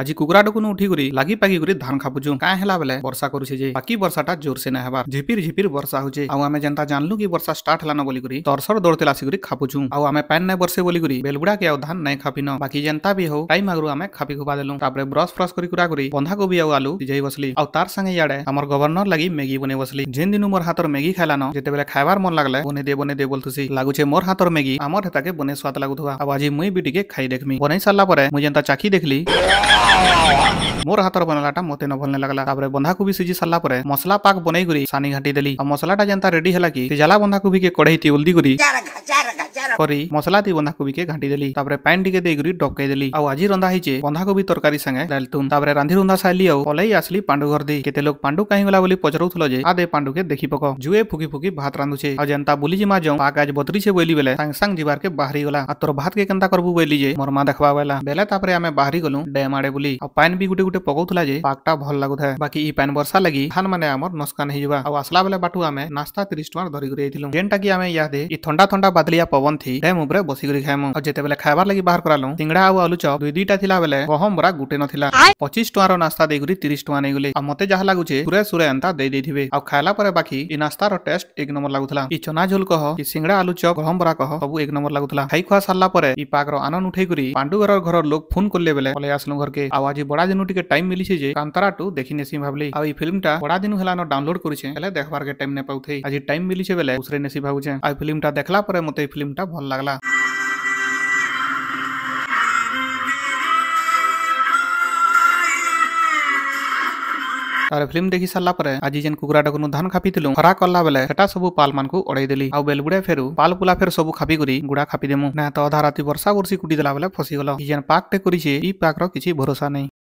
আজি কুକୁରାଟୁକୁନ ଉଠିକରି ଲାଗି ପାଗିକରି ଧାନ ଖାପୁଛୁ କାଁ ହେଲା ବେଲେ ବର୍ଷା କରୁଛେ ଯେ ବାକି ବର୍ଷାଟା ଜୋରସେ ନା ହେବାର ଝିପିର ଝିପିର ବର୍ଷା ହଉଛେ ଆଉ ଆମେ ଯେନ୍ତା ଜାନଲୁ କି ବର୍ଷା ଷ୍ଟାର୍ଟ ହେଲାନ ବୋଲିକରି ତରସର ଦୌଡତେ ଆସିକରି ଖାପୁଛୁ ଆଉ ଆମେ ପାନ୍ ନାଇଁ ବର୍ଷେ ବୋଲିକରି ବେଲବୁଡାକେ ଆଉ ଧାନ ନାଇଁ ଖାପିନ ବାକି ଯେନ୍ତା ବି ହଉ ଟାଇମ ଆଗରୁ ଆମେ ଖାପି ଖୁପା ଦେଲୁ ତାପରେ ବ୍ରଶ ଫ୍ରଶ କରି କୁରା କରି ବନ୍ଧାକୋବି ଆଉ ଆଲୁ ସିଝେଇ ବସଲି ଆଉ ତାର ସାଙ୍ଗେ ଇଆଡେ ଆମର ଗଭର୍ଣ୍ଣର ଲାଗି ମ୍ୟାଗି ବନେଇ ବସଲି ଯେନ୍ ଦିନୁ ମୋର ହାତର ମ୍ୟାଗି ଖାଇଲାନ ଯେତେବେଳେ ଖାଇବାର ମନ ଲାଗଲେ ବନେଇ ଦେ ବୋଲଥୁସି ଲାଗୁଛେ ମୋର ହାତର ମ୍ୟାଗି ଆମର ହେତାକେ ବନେ ସ୍ୱାଦ ଲାଗୁଥିବା ଆଉ ଆଜି ମୁଇଁ ବି ଟିକେ ଖାଇ ଦେଖମି ବନେଇ ସାରିଲା ପରେ ମୁଇଁ ଯେନ୍ତା ଚାଖି ଦେଖଲି मोर हाथर बनलाटा मते न भलने लगला तापर बंधाकोबी सिझी सारला परे मसला पाक बनै करी सानी घाटी देली आ मसलाटा जेंता रेडी होला की जाला बंधाकोबी के कढ़ई ती उल्दी करी मसला ती बंधाकोबी के घाटी देली तापर पानी टिके देई करी डकै देली आ आजी रंधा हिचे बंधाकोबी तरकारी संगे डालतुन तापर रांधी रुंधा साइली आ पलई आसली पांडु घर दी केते लोग पांडु काहे गला बोली पचरौथलो जे आदे पांडु के देखि पको जुए फुकी फुकी भात रांधुछे आ जेंता बुली जिमा जौ पाक आज बतरी छे बोली बेले संग संग जिबार के बाहरी गला आ तोर भात के केंता करबु बोली जे मोर मा देखबा बेला बेले तापर आमे बाहरी गलु डैम आड़े बुली आ पानी भी गुटे गुटे पकौथला जे पाकटा भल लागुथाय बाकी ई पानी वर्षा लगी धान माने हमर नस्कान हे जबा आ आसला बेले बाटू आमे नाश्ता 30 टका धरि गरि आइथिलु जेंटा की आमे यादे ई ठंडा ठंडा बादलिया पवन थी डैम ऊपर बसी गरि खायमु आ जेते बेले खायबार लगी बाहर करालु सिंगड़ा आ आलू चॉप दुई दुईटा थिला बेले गहम बरा गुटे नथिला 25 टका रो नाश्ता देई गरि 30 टका नै गले आ मते जहा लागुछे सुरे सुरे अंता देई देथिबे आ खायला परे बाकी ई नाश्ता रो टेस्ट एक नंबर लागुथला ई चना झोल कह कि सिंगड़ा आलू चॉप गहम बरा कह सब एक नंबर लागुथला खाई खुआ सारला परे ई पाक रो आनंद उठै करी पांडु घर लोग फोन करले बेले पले आसलु घर के आ आज बड़ा दिनु टिके टाइम मिली छे जे कांतारा टू देखि नेसी भाबली आ ई फिल्मटा बड़ा दिनु हेलानो डाउनलोड करिछे हेले देखबार के टाइम ने पाउथै आज टाइम मिली छे बेले उसरे नेसी भाबुछे आ फिल्मटा देखला परे मते फिल्मटा भल लागला तारे फिल्म देखि सारला परे आज जेन कुकुराटकुनु धान खापितिलु खरा करला बेले सेटा सब पाल मान को ओड़ै देली आ बेलबुडे फेरु पाल पुला फेर सब खापी करी गुडा खापी देमु ना तो आधा राती वर्षा वर्षी कुटी देला बेले फसी गलो जेन पाक टे करिछे ई पाक रो किछि भरोसा नै।